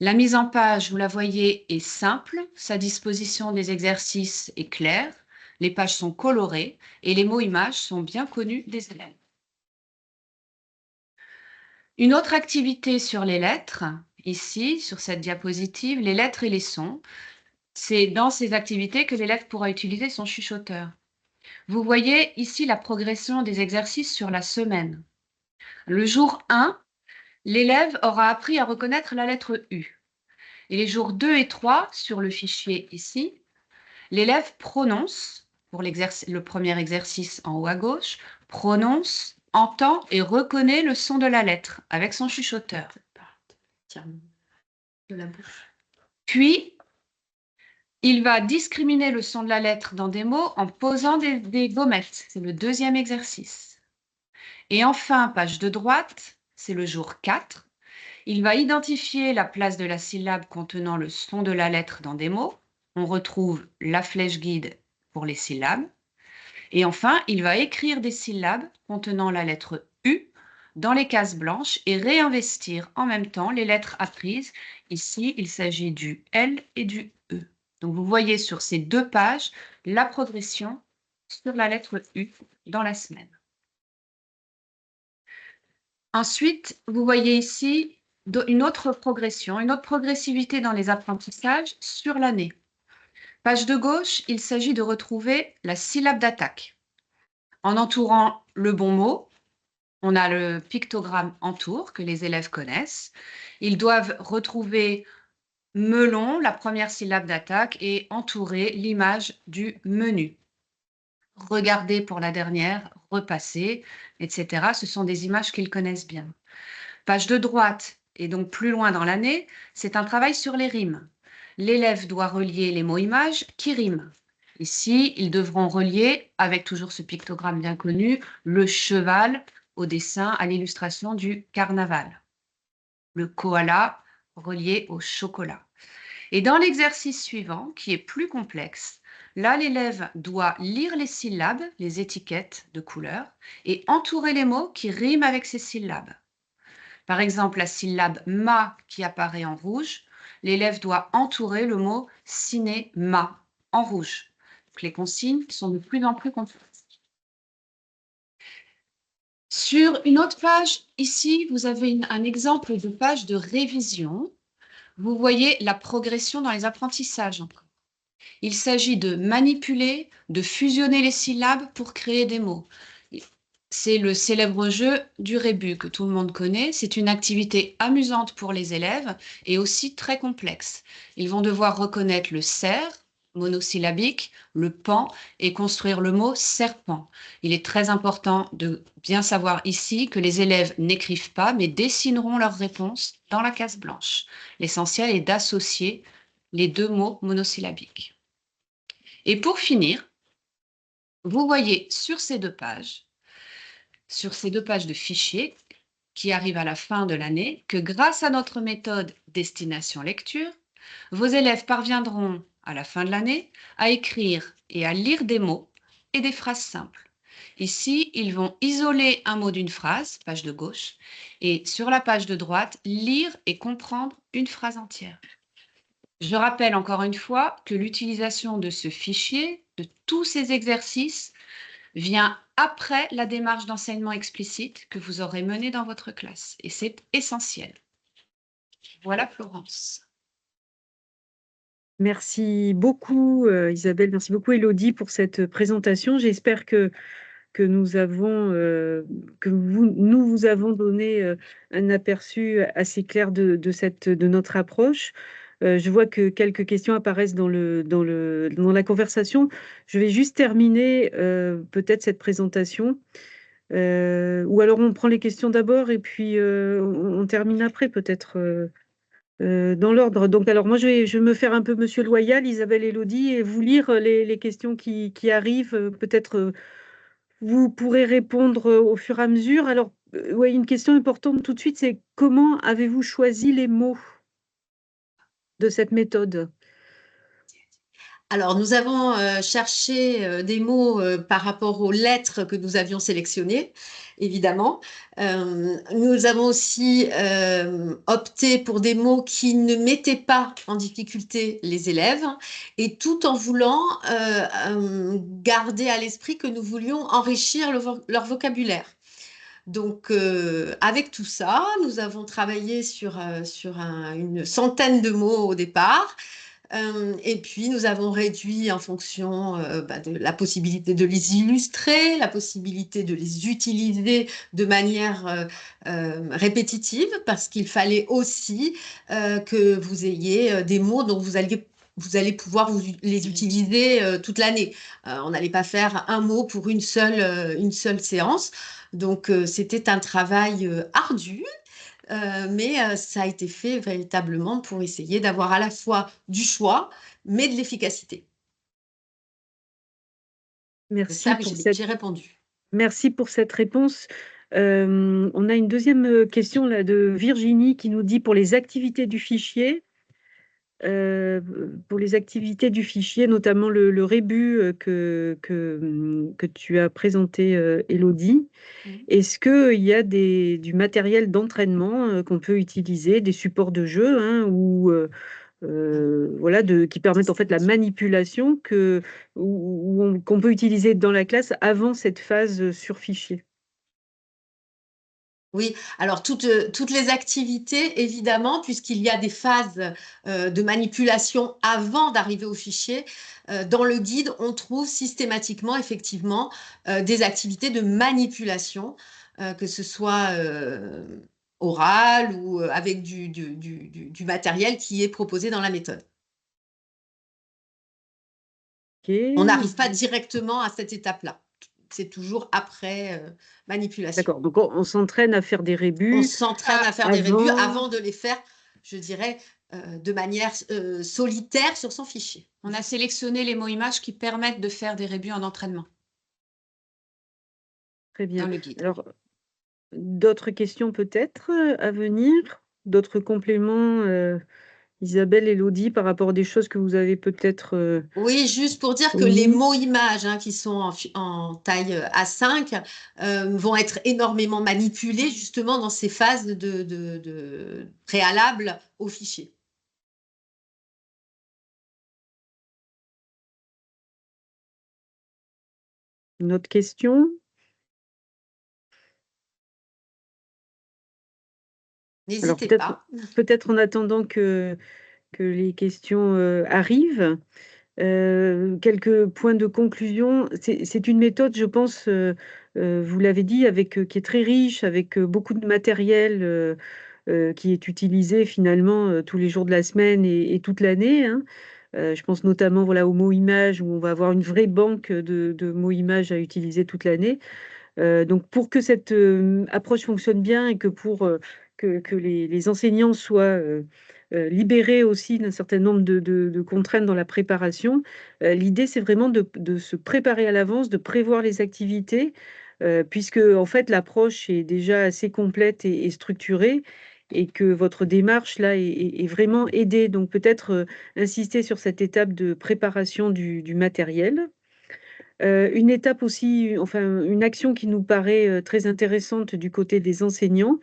La mise en page, vous la voyez, est simple, sa disposition des exercices est claire, les pages sont colorées et les mots-images sont bien connus des élèves. Une autre activité sur les lettres, ici, sur cette diapositive, les lettres et les sons. C'est dans ces activités que l'élève pourra utiliser son chuchoteur. Vous voyez ici la progression des exercices sur la semaine. Le jour 1, l'élève aura appris à reconnaître la lettre U. Et les jours 2 et 3, sur le fichier ici, l'élève prononce, pour le premier exercice en haut à gauche, prononce, entend et reconnaît le son de la lettre avec son chuchoteur. De la bouche. Puis, il va discriminer le son de la lettre dans des mots en posant des gommettes. C'est le deuxième exercice. Et enfin, page de droite, c'est le jour 4. Il va identifier la place de la syllabe contenant le son de la lettre dans des mots. On retrouve la flèche guide pour les syllabes. Et enfin, il va écrire des syllabes contenant la lettre U dans les cases blanches et réinvestir en même temps les lettres apprises. Ici, il s'agit du L et du E. Donc, vous voyez sur ces 2 pages la progression sur la lettre U dans la semaine. Ensuite, vous voyez ici une autre progression, une autre progressivité dans les apprentissages sur l'année. Page de gauche, il s'agit de retrouver la syllabe d'attaque. En entourant le bon mot, on a le pictogramme entour que les élèves connaissent. Ils doivent retrouver melon, la première syllabe d'attaque, et entourer l'image du menu. Regarder pour la dernière, repasser, etc. Ce sont des images qu'ils connaissent bien. Page de droite, et donc plus loin dans l'année, c'est un travail sur les rimes. L'élève doit relier les mots-images qui riment. Ici, ils devront relier, avec toujours ce pictogramme bien connu, le cheval au dessin, à l'illustration du carnaval. Le koala relié au chocolat. Et dans l'exercice suivant, qui est plus complexe, là, l'élève doit lire les syllabes, les étiquettes de couleurs, et entourer les mots qui riment avec ces syllabes. Par exemple, la syllabe ma qui apparaît en rouge, l'élève doit entourer le mot cinéma en rouge. Donc, les consignes sont de plus en plus complexes. Sur une autre page, ici, vous avez un exemple de page de révision. Vous voyez la progression dans les apprentissages encore. Il s'agit de manipuler, de fusionner les syllabes pour créer des mots. C'est le célèbre jeu du rébus que tout le monde connaît. C'est une activité amusante pour les élèves et aussi très complexe. Ils vont devoir reconnaître le cerf, monosyllabique, le pan et construire le mot serpent. Il est très important de bien savoir ici que les élèves n'écrivent pas mais dessineront leurs réponses dans la case blanche. L'essentiel est d'associer les 2 mots monosyllabiques. Et pour finir, vous voyez sur ces 2 pages, de fichiers qui arrivent à la fin de l'année, que grâce à notre méthode destination lecture, vos élèves parviendront à la fin de l'année à écrire et à lire des mots et des phrases simples. Ici, ils vont isoler un mot d'une phrase, page de gauche, et sur la page de droite, lire et comprendre une phrase entière. Je rappelle encore une fois que l'utilisation de ce fichier, de tous ces exercices, vient après la démarche d'enseignement explicite que vous aurez menée dans votre classe. Et c'est essentiel. Voilà, Florence. Merci beaucoup, Isabelle. Merci beaucoup, Élodie, pour cette présentation. J'espère que nous avons, nous vous avons donné un aperçu assez clair de notre approche. Je vois que quelques questions apparaissent dans la conversation. Je vais juste terminer peut-être cette présentation. Ou alors on prend les questions d'abord et puis on termine après peut-être dans l'ordre. Donc alors moi je vais me faire un peu monsieur loyal, Isabelle, Élodie, et vous lire les questions qui arrivent. Peut-être vous pourrez répondre au fur et à mesure. Alors ouais, une question importante tout de suite, c'est comment avez-vous choisi les mots de cette méthode? Alors, nous avons cherché des mots par rapport aux lettres que nous avions sélectionnées, évidemment. Nous avons aussi opté pour des mots qui ne mettaient pas en difficulté les élèves, et tout en voulant garder à l'esprit que nous voulions enrichir leur vocabulaire. Donc, avec tout ça, nous avons travaillé sur une centaine de mots au départ. Et puis, nous avons réduit en fonction de la possibilité de les illustrer, la possibilité de les utiliser de manière répétitive, parce qu'il fallait aussi que vous ayez des mots dont vous allez pouvoir les utiliser toute l'année. On n'allait pas faire un mot pour une seule séance. Donc, c'était un travail ardu, mais ça a été fait véritablement pour essayer d'avoir à la fois du choix, mais de l'efficacité. Merci J'espère que pour j'ai répondu. merci pour cette réponse. On a une deuxième question là, de Virginie qui nous dit pour les activités du fichier, notamment le rébus que tu as présenté, Élodie. Est-ce qu'il y a du matériel d'entraînement qu'on peut utiliser, des supports de jeu, hein, ou voilà, qui permettent en fait la manipulation qu'on peut utiliser dans la classe avant cette phase sur fichier? Oui, alors toutes les activités, évidemment, puisqu'il y a des phases de manipulation avant d'arriver au fichier, dans le guide, on trouve systématiquement, effectivement, des activités de manipulation, que ce soit orale ou avec du matériel qui est proposé dans la méthode. On n'arrive pas directement à cette étape-là. C'est toujours après manipulation. D'accord, donc on s'entraîne à faire des On rébus s'entraîne à faire des rébus avant. avant de les faire, je dirais, de manière solitaire sur son fichier. On a sélectionné les mots images qui permettent de faire des rébus en entraînement Très bien. dans le guide. Alors, d'autres questions peut-être à venir? D'autres compléments, Isabelle, Élodie, par rapport à des choses que vous avez peut-être. Oui, juste pour dire que les mots images qui sont en taille A5 vont être énormément manipulés justement dans ces phases de préalable au fichier. Une autre question? Alors N'hésitez pas. peut-être en attendant que les questions arrivent, quelques points de conclusion. C'est une méthode, je pense, vous l'avez dit, qui est très riche, avec beaucoup de matériel qui est utilisé finalement tous les jours de la semaine et toute l'année, hein. Je pense notamment voilà, aux mots images, où on va avoir une vraie banque de mots images à utiliser toute l'année. Donc pour que cette approche fonctionne bien et que que les enseignants soient libérés aussi d'un certain nombre de contraintes dans la préparation, l'idée c'est vraiment de se préparer à l'avance, de prévoir les activités, puisque en fait l'approche est déjà assez complète et structurée, et que votre démarche là est vraiment aidée. Donc peut-être insister sur cette étape de préparation du matériel. Une étape aussi, enfin une action qui nous paraît très intéressante du côté des enseignants,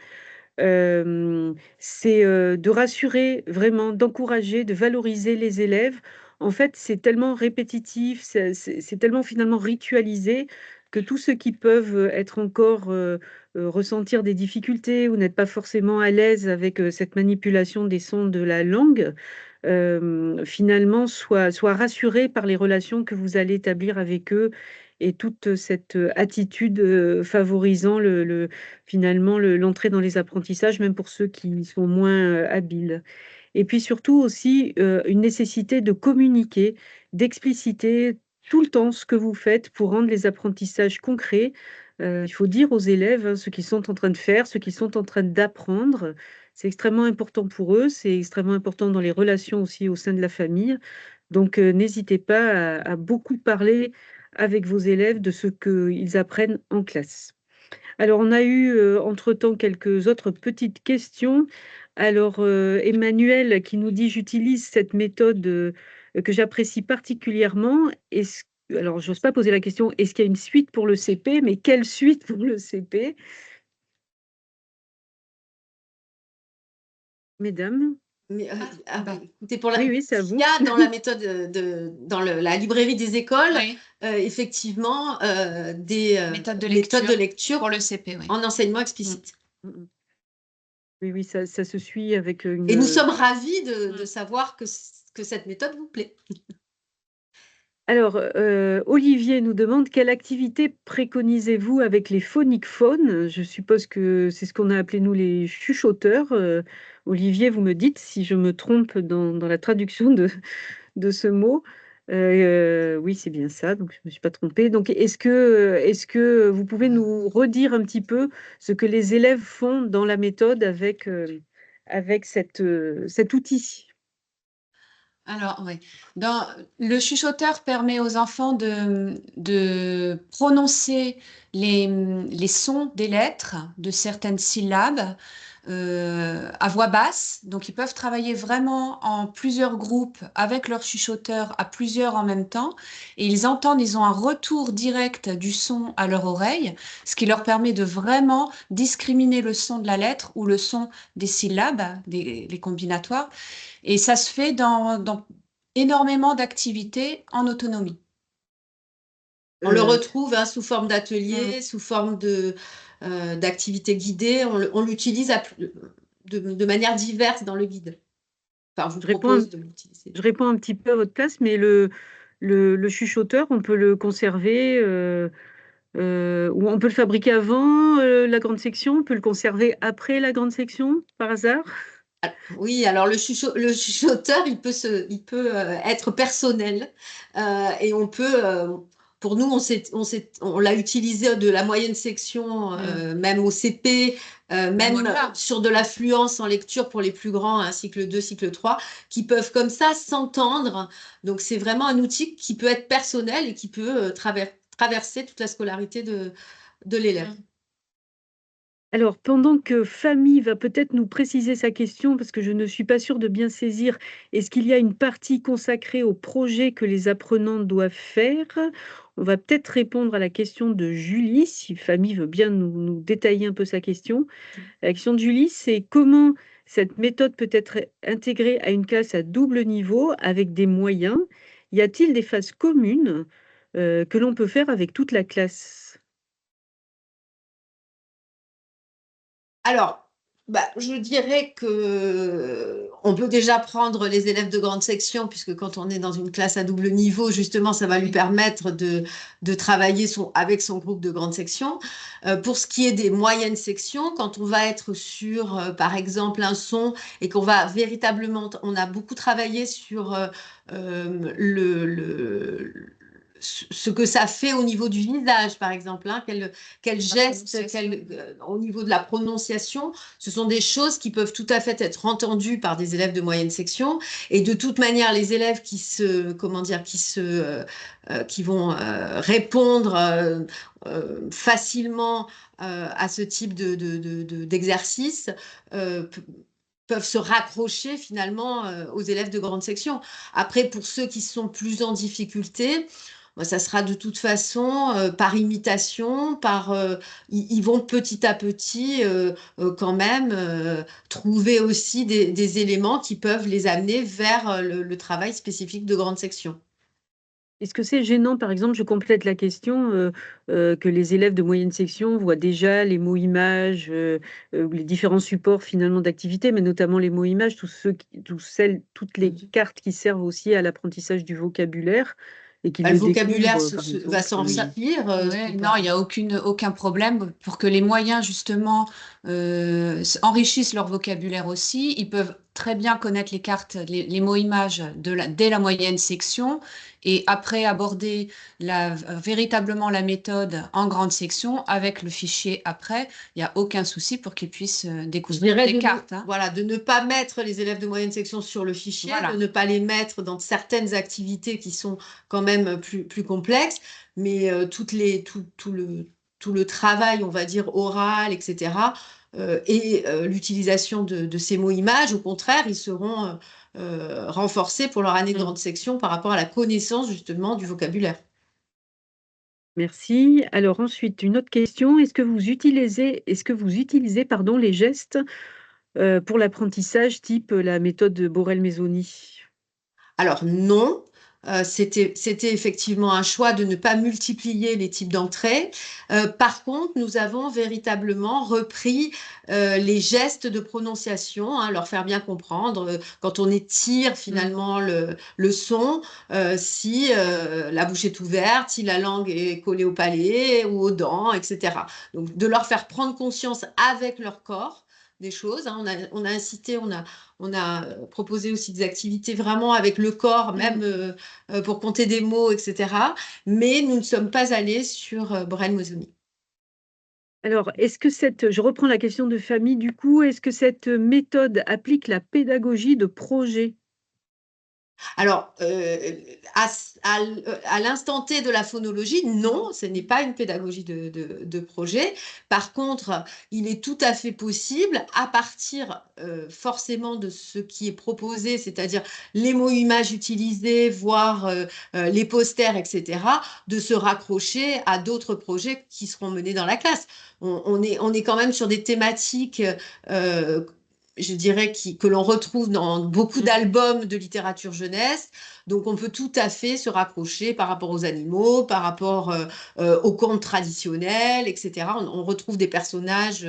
c'est de rassurer vraiment, d'encourager, de valoriser les élèves. En fait, c'est tellement répétitif, c'est tellement finalement ritualisé, que tous ceux qui peuvent être encore ressentir des difficultés ou n'être pas forcément à l'aise avec cette manipulation des sons de la langue, finalement soient rassurés par les relations que vous allez établir avec eux, et toute cette attitude favorisant finalement l'entrée dans les apprentissages, même pour ceux qui sont moins habiles. Et puis surtout aussi une nécessité de communiquer, d'expliciter tout le temps ce que vous faites pour rendre les apprentissages concrets. Il faut dire aux élèves hein, ce qu'ils sont en train de faire, ce qu'ils sont en train d'apprendre. C'est extrêmement important pour eux, c'est extrêmement important dans les relations aussi au sein de la famille. Donc n'hésitez pas à beaucoup parler avec vos élèves de ce qu'ils apprennent en classe. Alors, on a eu entre-temps quelques autres petites questions. Alors, Emmanuel qui nous dit: «J'utilise cette méthode que j'apprécie particulièrement. Alors, j'ose pas poser la question, est-ce qu'il y a une suite pour le CP? Mais quelle suite pour le CP?» Mesdames? Mais, bah, écoutez, Oui, oui, c'est à il vous. y a dans la méthode dans la librairie des écoles, oui, effectivement, des méthode de méthodes de lecture pour lecture le CP, oui. en enseignement Mm. explicite. Mm, mm. Oui, oui, ça se suit avec Et nous une. sommes ravis de Mm. savoir que cette méthode vous plaît. Alors, Olivier nous demande quelle activité préconisez-vous avec les phoniques phones? Je suppose que c'est ce qu'on a appelé nous les chuchoteurs. Olivier, vous me dites si je me trompe dans la traduction de ce mot. Oui, c'est bien ça, donc je ne me suis pas trompée. Donc, est-ce que vous pouvez nous redire un petit peu ce que les élèves font dans la méthode avec cet outil? Alors, oui. Le chuchoteur permet aux enfants de prononcer les sons des lettres de certaines syllabes à voix basse. Donc, ils peuvent travailler vraiment en plusieurs groupes avec leur chuchoteur à plusieurs en même temps. Et ils ont un retour direct du son à leur oreille, ce qui leur permet de vraiment discriminer le son de la lettre ou le son des syllabes, les combinatoires. Et ça se fait dans énormément d'activités en autonomie. On le Euh, retrouve sous forme d'atelier, sous forme d'activités guidées. On l'utilise de manière diverse dans le guide. Enfin, je vous je réponds, propose de l'utiliser. je réponds un petit peu à votre place, mais le chuchoteur, on peut le conserver, ou on peut le fabriquer avant la grande section, on peut le conserver après la grande section, par hasard. Oui, alors le chuchoteur, il peut être personnel et on peut, pour nous, on l'a utilisé de la moyenne section, même au CP, même Voilà. sur de l'affluence en lecture pour les plus grands, cycle 2, cycle 3, qui peuvent comme ça s'entendre. Donc c'est vraiment un outil qui peut être personnel et qui peut traverser toute la scolarité de l'élève. Alors, pendant que Famille va peut-être nous préciser sa question, parce que je ne suis pas sûre de bien saisir, est-ce qu'il y a une partie consacrée au projet que les apprenants doivent faire? On va peut-être répondre à la question de Julie, si Famille veut bien nous détailler un peu sa question. La question de Julie, c'est comment cette méthode peut être intégrée à une classe à double niveau avec des moyens? Y a-t-il des phases communes que l'on peut faire avec toute la classe? Alors, je dirais que on peut déjà prendre les élèves de grande section, puisque quand on est dans une classe à double niveau, justement, ça va lui permettre de travailler avec son groupe de grande section. Pour ce qui est des moyennes sections, quand on va être sur, par exemple, un son et qu'on va véritablement, on a beaucoup travaillé sur ce que ça fait au niveau du visage, par exemple, quel geste, au niveau de la prononciation, ce sont des choses qui peuvent tout à fait être entendues par des élèves de moyenne section. Et de toute manière, les élèves qui vont répondre facilement à ce type d'exercice peuvent se raccrocher finalement aux élèves de grande section. Après, pour ceux qui sont plus en difficulté, ça sera de toute façon par imitation, ils vont petit à petit quand même trouver aussi des éléments qui peuvent les amener vers le travail spécifique de grande section. Est-ce que c'est gênant, par exemple, je complète la question, que les élèves de moyenne section voient déjà les mots images, ou les différents supports finalement d'activité, mais notamment les mots images, toutes les cartes qui servent aussi à l'apprentissage du vocabulaire et qu'ils Le le vocabulaire découvrent, par va exemple. s'enrichir. Non, il n'y a aucun problème pour que les moyens, justement, enrichissent leur vocabulaire aussi. Ils peuvent très bien connaître les cartes, les mots images dès la moyenne section et après aborder véritablement la méthode en grande section avec le fichier après. Il n'y a aucun souci pour qu'ils puissent Je découvrir dirais les cartes. voilà, de ne pas mettre les élèves de moyenne section sur le fichier, Voilà. de ne pas les mettre dans certaines activités qui sont quand même plus complexes, mais tout le travail, on va dire, oral, etc., et l'utilisation de ces mots images, au contraire, ils seront renforcés pour leur année de grande section par rapport à la connaissance justement du vocabulaire. Merci. Alors ensuite, une autre question. Est-ce que vous utilisez, pardon, les gestes pour l'apprentissage type la méthode Borel-Maisoni? Alors non, c'était effectivement un choix de ne pas multiplier les types d'entrées. Par contre, nous avons véritablement repris les gestes de prononciation, hein, leur faire bien comprendre quand on étire finalement le son, si la bouche est ouverte, si la langue est collée au palais ou aux dents, etc. Donc de leur faire prendre conscience avec leur corps des choses, hein. On a incité, on a proposé aussi des activités vraiment avec le corps, même pour compter des mots, etc. Mais nous ne sommes pas allés sur Braille-Mosoni. Alors, est-ce que je reprends la question de famille du coup, est-ce que cette méthode applique la pédagogie de projet? Alors, à l'instant T de la phonologie, non, ce n'est pas une pédagogie de projet. Par contre, il est tout à fait possible, à partir forcément de ce qui est proposé, c'est-à-dire les mots-images utilisés, voire les posters, etc., de se raccrocher à d'autres projets qui seront menés dans la classe. On est quand même sur des thématiques je dirais, que l'on retrouve dans beaucoup d'albums de littérature jeunesse. Donc, on peut tout à fait se raccrocher par rapport aux animaux, par rapport aux contes traditionnels, etc. On retrouve des personnages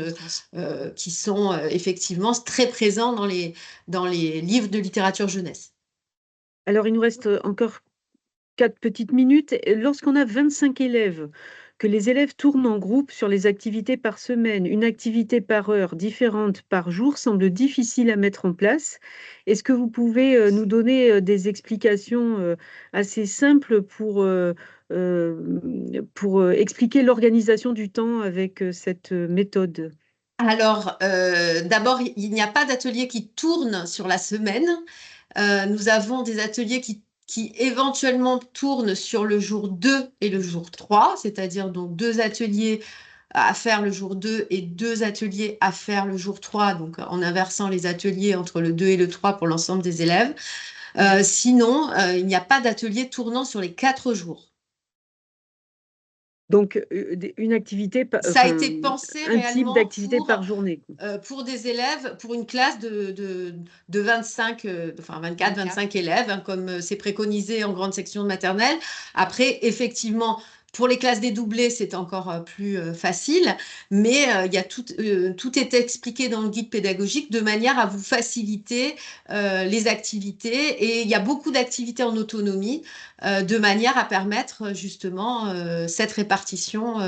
qui sont effectivement très présents dans les livres de littérature jeunesse. Alors, il nous reste encore 4 petites minutes. Lorsqu'on a 25 élèves, que les élèves tournent en groupe sur les activités par semaine, une activité par heure différente par jour semble difficile à mettre en place. Est-ce que vous pouvez nous donner des explications assez simples pour expliquer l'organisation du temps avec cette méthode? Alors, d'abord, il n'y a pas d'atelier qui tourne sur la semaine. Nous avons des ateliers qui éventuellement tournent sur le jour 2 et le jour 3, c'est-à-dire donc 2 ateliers à faire le jour 2 et 2 ateliers à faire le jour 3, donc en inversant les ateliers entre le 2 et le 3 pour l'ensemble des élèves. Sinon, il n'y a pas d'atelier tournant sur les 4 jours. Donc, une activité, Ça a été pensé un type réellement d'activité par journée, quoi. pour des élèves, pour une classe de 25, enfin 24, 25 élèves, hein, comme c'est préconisé en grande section de maternelle. Après, effectivement, pour les classes dédoublées, c'est encore plus facile, mais il y a tout est expliqué dans le guide pédagogique de manière à vous faciliter les activités. Et il y a beaucoup d'activités en autonomie de manière à permettre justement cette répartition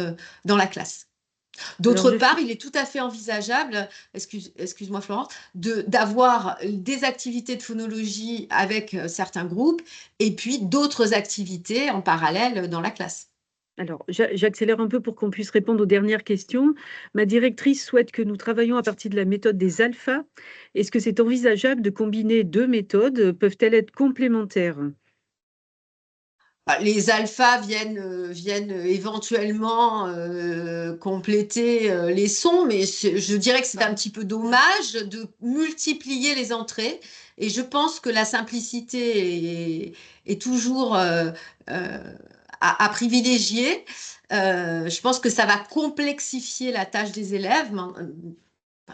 dans la classe. Alors D'autre part, il est tout à fait envisageable, excuse-moi Florence, d'avoir des activités de phonologie avec certains groupes et puis d'autres activités en parallèle dans la classe. Alors, j'accélère un peu pour qu'on puisse répondre aux dernières questions. Ma directrice souhaite que nous travaillions à partir de la méthode des alphas. Est-ce que c'est envisageable de combiner 2 méthodes? Peuvent-elles être complémentaires? Les alphas viennent éventuellement compléter les sons, mais je dirais que c'est un petit peu dommage de multiplier les entrées. Et je pense que la simplicité est toujours à privilégier. Je pense que ça va complexifier la tâche des élèves.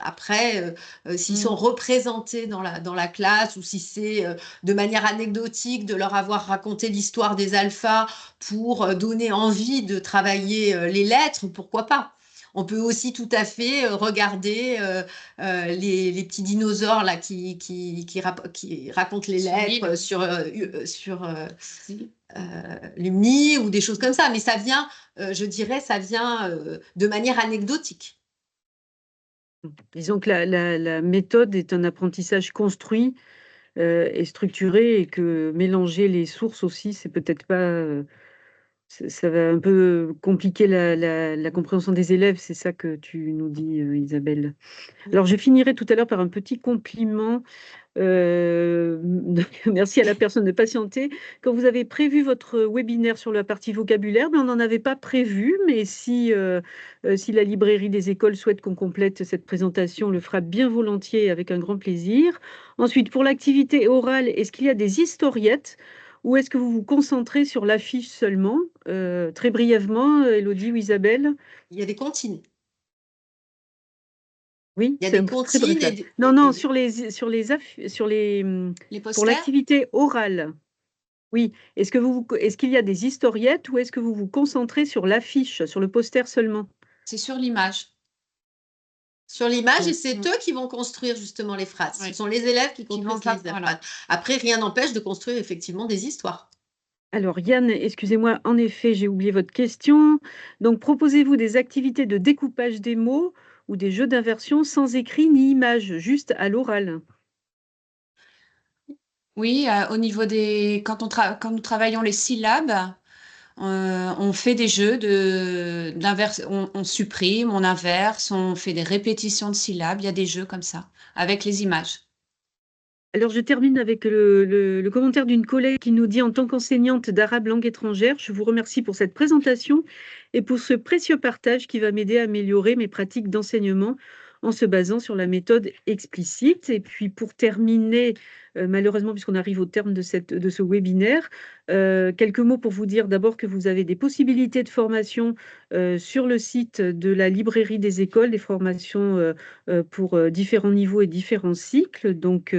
Après, s'ils sont représentés dans la classe ou si c'est de manière anecdotique de leur avoir raconté l'histoire des alphas pour donner envie de travailler les lettres, pourquoi pas? On peut aussi tout à fait regarder les petits dinosaures là qui racontent les lettres sur Lumni ou des choses comme ça. Mais ça vient, je dirais, ça vient de manière anecdotique. Disons que la méthode est un apprentissage construit et structuré et que mélanger les sources aussi, c'est peut-être pas, ça va un peu compliquer la compréhension des élèves. C'est ça que tu nous dis, Isabelle. Alors je finirai tout à l'heure par un petit compliment. Merci à la personne de patienter. Quand vous avez prévu votre webinaire sur la partie vocabulaire, on n'en avait pas prévu, mais si la librairie des écoles souhaite qu'on complète cette présentation, on le fera bien volontiers avec un grand plaisir. Ensuite, pour l'activité orale, est-ce qu'il y a des historiettes ou est-ce que vous vous concentrez sur l'affiche seulement? Très brièvement, Élodie ou Isabelle? Il y a des comptines. Oui, Il y a c'est des très bref comptines là. et Non, non, sur les Les pour posters? l'activité orale. Oui. Est-ce qu'il y a des historiettes ou est-ce que vous vous concentrez sur l'affiche, sur le poster seulement? C'est sur l'image. sur l'image et Donc, c'est eux qui vont construire justement les phrases. Ce Oui. sont les élèves qui Qui vont construisent les voilà. phrases. Après, rien n'empêche de construire effectivement des histoires. alors Yann, excusez-moi, en effet, j'ai oublié votre question. Donc, proposez-vous des activités de découpage des mots ou des jeux d'inversion sans écrit ni image, juste à l'oral? Oui, au niveau des quand nous travaillons les syllabes, on fait des jeux d'inverse, on supprime, on inverse, on fait des répétitions de syllabes. Il y a des jeux comme ça, avec les images. Alors, je termine avec le commentaire d'une collègue qui nous dit: «En tant qu'enseignante d'arabe langue étrangère, je vous remercie pour cette présentation et pour ce précieux partage qui va m'aider à améliorer mes pratiques d'enseignement en se basant sur la méthode explicite». Et puis pour terminer, malheureusement puisqu'on arrive au terme de ce webinaire, quelques mots pour vous dire d'abord que vous avez des possibilités de formation, sur le site de la librairie des écoles, des formations, pour, différents niveaux et différents cycles. Donc,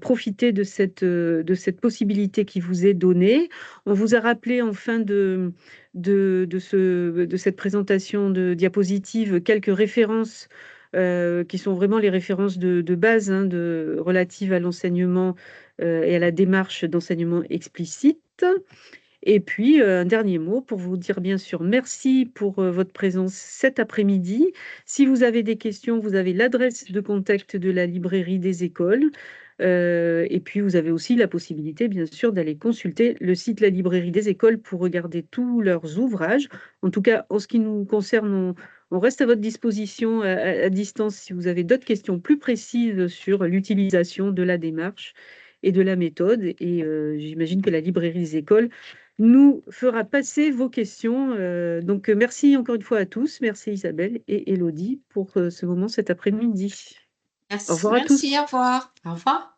profitez de cette possibilité qui vous est donnée. On vous a rappelé en fin de cette présentation de diapositive quelques références qui sont vraiment les références de base hein, relatives à l'enseignement et à la démarche d'enseignement explicite. Et puis, un dernier mot pour vous dire bien sûr merci pour votre présence cet après-midi. Si vous avez des questions, vous avez l'adresse de contact de la librairie des écoles. Et puis, vous avez aussi la possibilité, bien sûr, d'aller consulter le site de la librairie des écoles pour regarder tous leurs ouvrages. En tout cas, en ce qui nous concerne, on reste à votre disposition à distance si vous avez d'autres questions plus précises sur l'utilisation de la démarche et de la méthode. Et j'imagine que la librairie des écoles nous fera passer vos questions. Donc, merci encore une fois à tous. Merci Isabelle et Élodie pour ce moment cet après-midi. Au Merci. revoir à tous. Merci, au revoir. Au revoir.